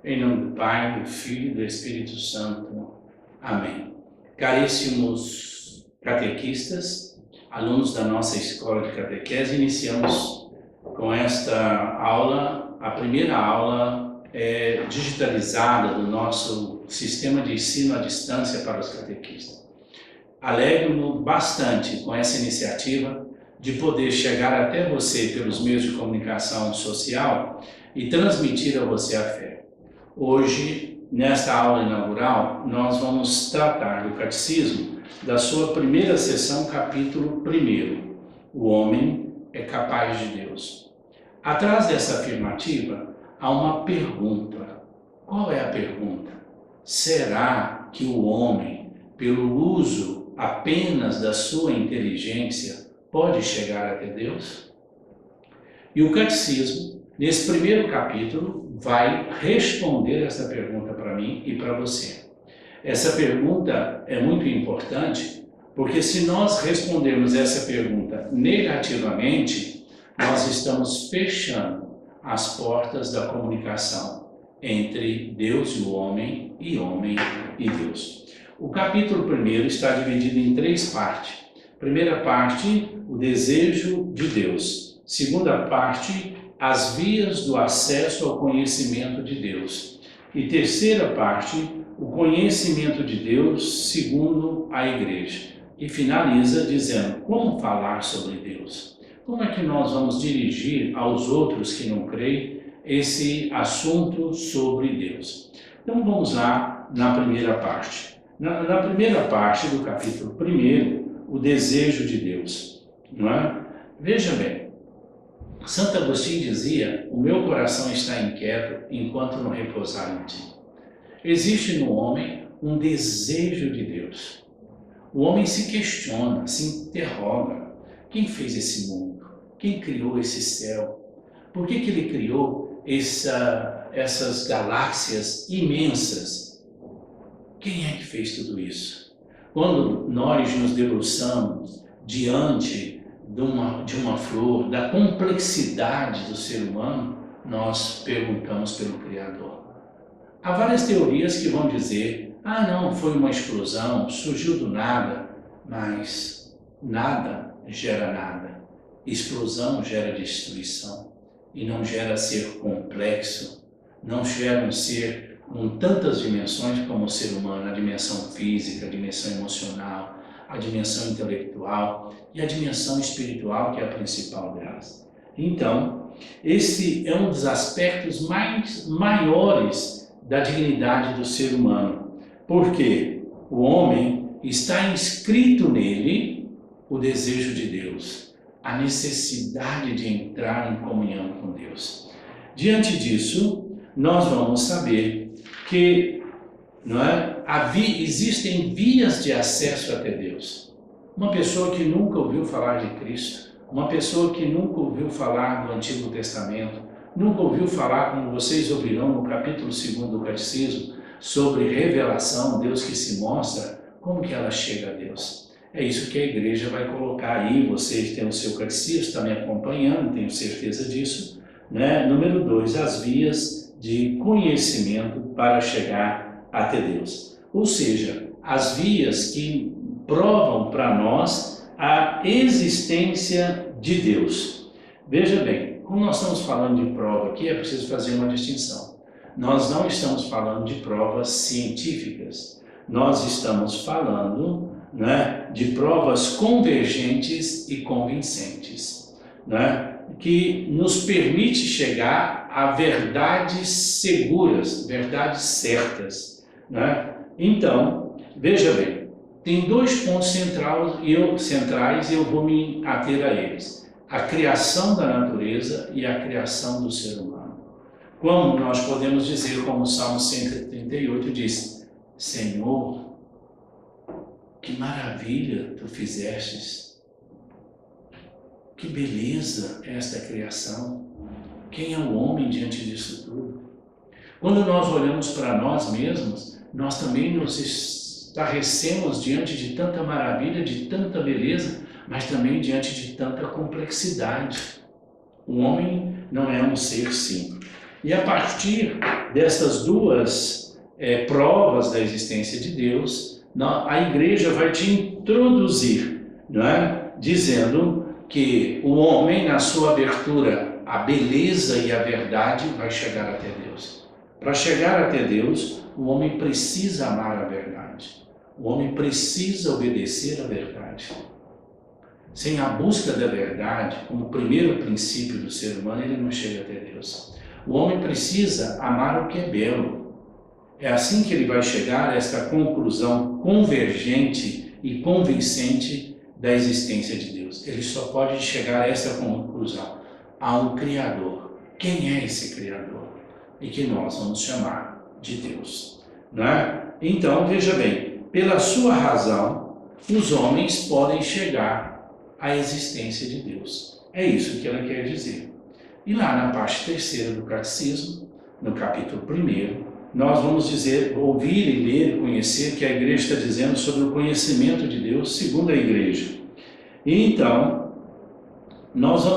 Em nome do Pai, do Filho e do Espírito Santo. Amém. Caríssimos catequistas, alunos da nossa escola de catequese, iniciamos com esta aula, a primeira aula digitalizada do nosso sistema de ensino à distância para os catequistas. Alegro-me bastante com essa iniciativa de poder chegar até você pelos meios de comunicação social e transmitir a você a fé. Hoje, nesta aula inaugural, nós vamos tratar do Catecismo, da sua primeira seção, capítulo 1. O homem é capaz de Deus. Atrás dessa afirmativa, há uma pergunta. Qual é a pergunta? Será que o homem, pelo uso apenas da sua inteligência, pode chegar até Deus? E o Catecismo, nesse primeiro capítulo, vai responder essa pergunta para mim e para você. Essa pergunta é muito importante, porque se nós respondermos essa pergunta negativamente, nós estamos fechando as portas da comunicação entre Deus e o homem e Deus. O capítulo 1 está dividido em 3 partes. Primeira parte, o desejo de Deus. Segunda parte, as vias do acesso ao conhecimento de Deus. E terceira parte, o conhecimento de Deus segundo a Igreja. E finaliza dizendo como falar sobre Deus. Como é que nós vamos dirigir aos outros que não creem esse assunto sobre Deus? Então vamos lá na primeira parte. Na primeira parte do capítulo 1, o desejo de Deus. Não é? Veja bem. Santo Agostinho dizia, o meu coração está inquieto enquanto não repousar em ti. Existe no homem um desejo de Deus. O homem se questiona, se interroga. Quem fez esse mundo? Quem criou esse céu? Por que ele criou essas galáxias imensas? Quem é que fez tudo isso? Quando nós nos debruçamos diante de uma flor, da complexidade do ser humano, nós perguntamos pelo Criador. Há várias teorias que vão dizer, não, foi uma explosão, surgiu do nada, mas nada gera nada. Explosão gera destruição e não gera ser complexo, não gera um ser com tantas dimensões como o ser humano, a dimensão física, a dimensão emocional, a dimensão intelectual e a dimensão espiritual, que é a principal delas. Então, esse é um dos aspectos maiores da dignidade do ser humano, porque o homem está inscrito nele o desejo de Deus, a necessidade de entrar em comunhão com Deus. Diante disso, nós vamos saber que existem vias de acesso até Deus. Uma pessoa que nunca ouviu falar de Cristo, uma pessoa que nunca ouviu falar do Antigo Testamento, nunca ouviu falar, como vocês ouvirão no capítulo 2 do Catecismo, sobre revelação, Deus que se mostra, como que ela chega a Deus? É isso que a Igreja vai colocar aí, vocês têm o seu catecismo, estão me acompanhando, tenho certeza disso. Número 2, as vias de conhecimento para chegar até Deus. Ou seja, as vias que provam para nós a existência de Deus. Veja bem, como nós estamos falando de prova aqui, é preciso fazer uma distinção. Nós não estamos falando de provas científicas, nós estamos falando de provas convergentes e convincentes, que nos permite chegar a verdades seguras, verdades certas. Então, veja bem, tem 2 pontos centrais e eu vou me ater a eles. A criação da natureza e a criação do ser humano. Como nós podemos dizer, como o Salmo 138 diz, Senhor, que maravilha tu fizestes, que beleza é esta criação, quem é o homem diante disso tudo? Quando nós olhamos para nós mesmos, nós também nos estarrecemos diante de tanta maravilha, de tanta beleza, mas também diante de tanta complexidade. O homem não é um ser simples. E a partir dessas duas provas da existência de Deus, a igreja vai te introduzir, não é? Dizendo que o homem, na sua abertura à beleza e à verdade, vai chegar até Deus. Para chegar até Deus, o homem precisa amar a verdade. O homem precisa obedecer à verdade. Sem a busca da verdade, como primeiro princípio do ser humano, ele não chega até Deus. O homem precisa amar o que é belo. É assim que ele vai chegar a esta conclusão convergente e convincente da existência de Deus. Ele só pode chegar a essa conclusão. Há um Criador. Quem é esse Criador? E que nós vamos chamar de Deus. Não é? Então, veja bem, pela sua razão, os homens podem chegar à existência de Deus. É isso que ela quer dizer. E lá na parte terceira do Catecismo, no capítulo 1º, nós vamos ouvir e ler e conhecer que a igreja está dizendo sobre o conhecimento de Deus segundo a igreja. E então,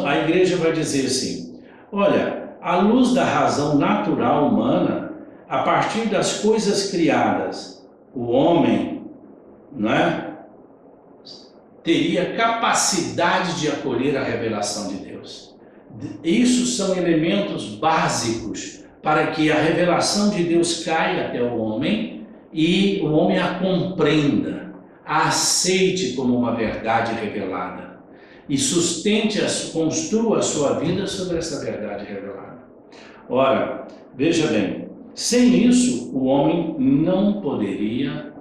a igreja vai dizer assim, olha, à luz da razão natural humana, a partir das coisas criadas, o homem, não é, teria capacidade de acolher a revelação de Deus. Isso são elementos básicos para que a revelação de Deus caia até o homem e o homem a compreenda, a aceite como uma verdade revelada e construa a sua vida sobre essa verdade revelada. Ora, veja bem, sem isso o homem não poderia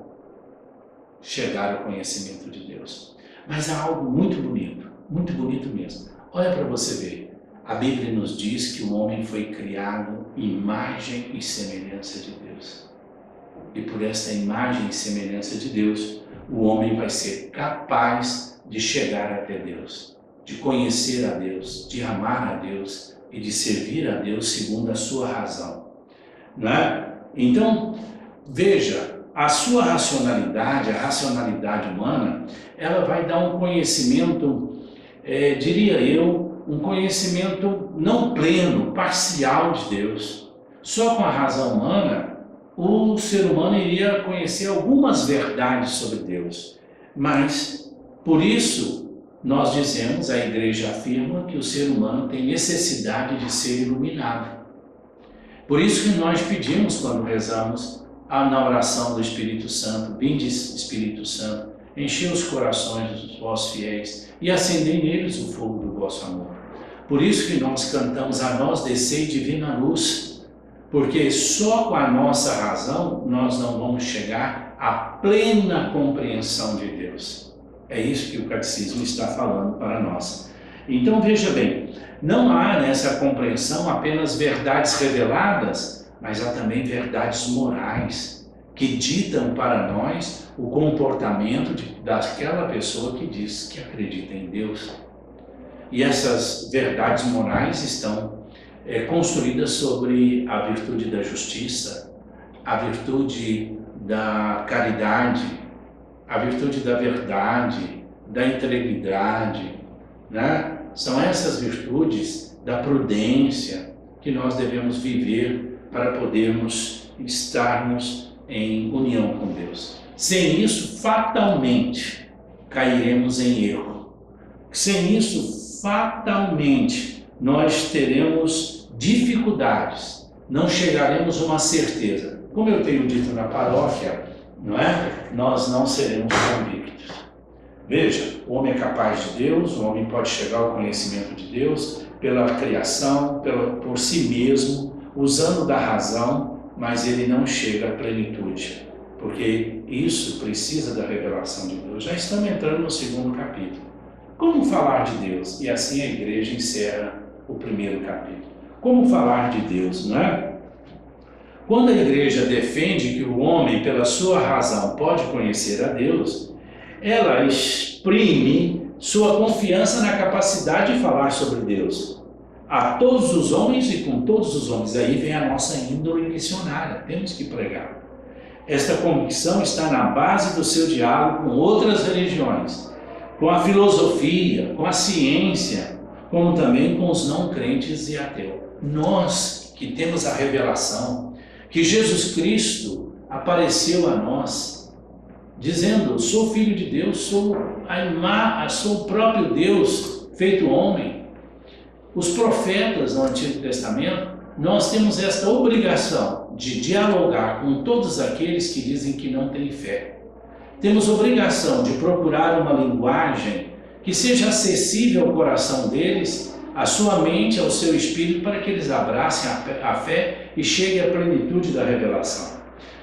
chegar ao conhecimento de Deus. Mas há algo muito bonito mesmo. Olha para você ver. A Bíblia nos diz que o homem foi criado imagem e semelhança de Deus. E por esta imagem e semelhança de Deus, o homem vai ser capaz de chegar até Deus, de conhecer a Deus, de amar a Deus e de servir a Deus segundo a sua razão. Não é? Então, veja, a sua racionalidade, a racionalidade humana, ela vai dar um conhecimento, diria eu, um conhecimento não pleno, parcial de Deus. Só com a razão humana, o ser humano iria conhecer algumas verdades sobre Deus. Mas, por isso, nós dizemos, a igreja afirma que o ser humano tem necessidade de ser iluminado. Por isso que nós pedimos, quando rezamos, na oração do Espírito Santo, vinde Espírito Santo, enchei os corações dos vossos fiéis e acendei neles o fogo do vosso amor. Por isso que nós cantamos, a nós descei divina luz, porque só com a nossa razão nós não vamos chegar à plena compreensão de Deus. É isso que o Catecismo está falando para nós. Então veja bem, não há nessa compreensão apenas verdades reveladas, mas há também verdades morais, que ditam para nós o comportamento daquela pessoa que diz que acredita em Deus. E essas verdades morais estão construídas sobre a virtude da justiça, a virtude da caridade, a virtude da verdade, da integridade, né? São essas virtudes da prudência que nós devemos viver para podermos estarmos em união com Deus. Sem isso, fatalmente, cairemos em erro. Sem isso, fatalmente, nós teremos dificuldades, não chegaremos a uma certeza. Como eu tenho dito na paróquia, não é? Nós não seremos convictos. Veja, o homem é capaz de Deus, o homem pode chegar ao conhecimento de Deus pela criação, por si mesmo, usando da razão, mas ele não chega à plenitude, porque isso precisa da revelação de Deus. Já estamos entrando no segundo capítulo. Como falar de Deus? E assim a igreja encerra o primeiro capítulo. Como falar de Deus, não é? Quando a igreja defende que o homem, pela sua razão, pode conhecer a Deus, ela exprime sua confiança na capacidade de falar sobre Deus a todos os homens e com todos os homens. Aí vem a nossa índole missionária, temos que pregar. Esta convicção está na base do seu diálogo com outras religiões, com a filosofia, com a ciência, como também com os não crentes e ateus. Nós que temos a revelação que Jesus Cristo apareceu a nós, dizendo: sou filho de Deus, sou o próprio Deus feito homem. Os profetas no Antigo Testamento, nós temos esta obrigação de dialogar com todos aqueles que dizem que não têm fé. Temos obrigação de procurar uma linguagem que seja acessível ao coração deles, à sua mente, ao seu espírito, para que eles abracem a fé e cheguem à plenitude da revelação.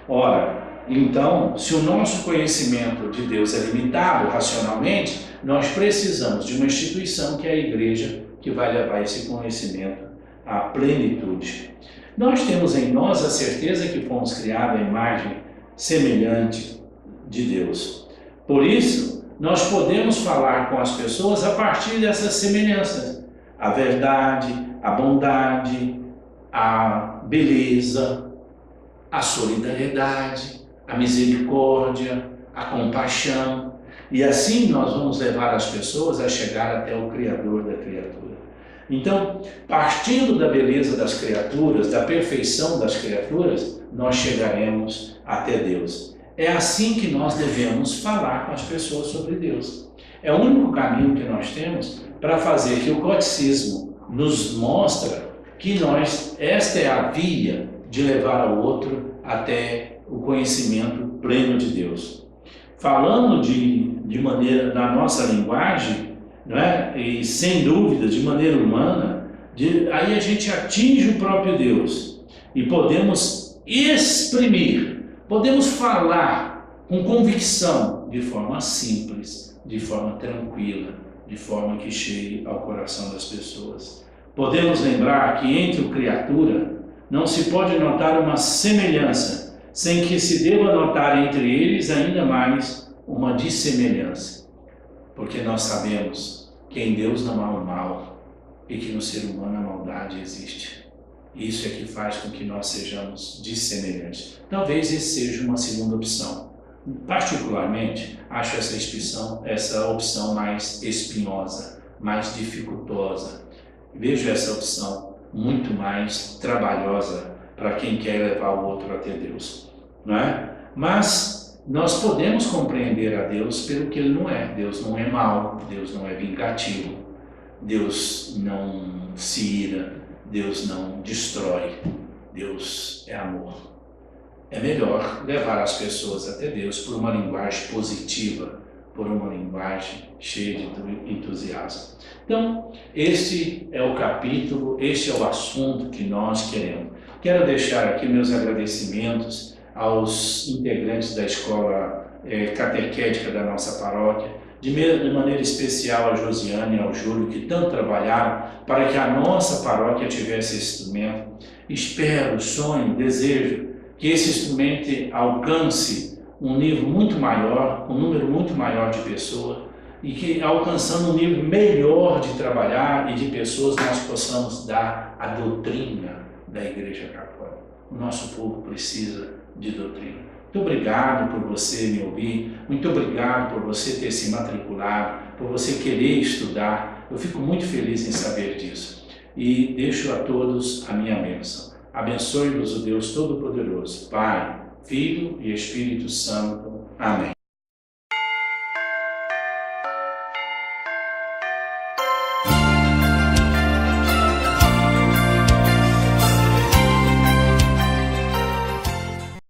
Ora, então, se o nosso conhecimento de Deus é limitado racionalmente, nós precisamos de uma instituição que é a igreja, que vai levar esse conhecimento à plenitude. Nós temos em nós a certeza que fomos criados à imagem semelhante de Deus. Por isso, nós podemos falar com as pessoas a partir dessas semelhanças. A verdade, a bondade, a beleza, a solidariedade, a misericórdia, a compaixão. E assim nós vamos levar as pessoas a chegar até o Criador da criatura. Então, partindo da beleza das criaturas, da perfeição das criaturas, nós chegaremos até Deus. É assim que nós devemos falar com as pessoas sobre Deus. É o único caminho que nós temos para fazer que o catecismo nos mostre que esta é a via de levar o outro até o conhecimento pleno de Deus. Falando de maneira, na nossa linguagem, não é? E sem dúvida, de maneira humana, aí a gente atinge o próprio Deus e podemos exprimir, podemos falar com convicção, de forma simples, de forma tranquila, de forma que chegue ao coração das pessoas. Podemos lembrar que entre o criatura não se pode notar uma semelhança, sem que se deva notar entre eles ainda mais uma dissemelhança. Porque nós sabemos que em Deus não há o mal e que no ser humano a maldade existe. Isso é que faz com que nós sejamos dissemelhantes. Talvez esse seja uma segunda opção. Particularmente, acho essa opção mais espinhosa, mais dificultosa. Vejo essa opção muito mais trabalhosa para quem quer levar o outro até Deus, não é? Mas nós podemos compreender a Deus pelo que Ele não é. Deus não é mau, Deus não é vingativo, Deus não se ira, Deus não destrói, Deus é amor. É melhor levar as pessoas até Deus por uma linguagem positiva, por uma linguagem cheia de entusiasmo. Então, este é o capítulo, este é o assunto que nós queremos. Quero deixar aqui meus agradecimentos aos integrantes da escola catequética da nossa paróquia, de maneira especial a Josiane e ao Júlio, que tanto trabalharam para que a nossa paróquia tivesse esse instrumento. Espero, sonho, desejo que esse instrumento alcance um nível muito maior, um número muito maior de pessoas, e que alcançando um nível melhor de trabalhar e de pessoas, nós possamos dar a doutrina da Igreja Católica. O nosso povo precisa de doutrina. Muito obrigado por você me ouvir, muito obrigado por você ter se matriculado, por você querer estudar. Eu fico muito feliz em saber disso. E deixo a todos a minha bênção. Abençoe-nos o Deus Todo-Poderoso, Pai, Filho e Espírito Santo. Amém.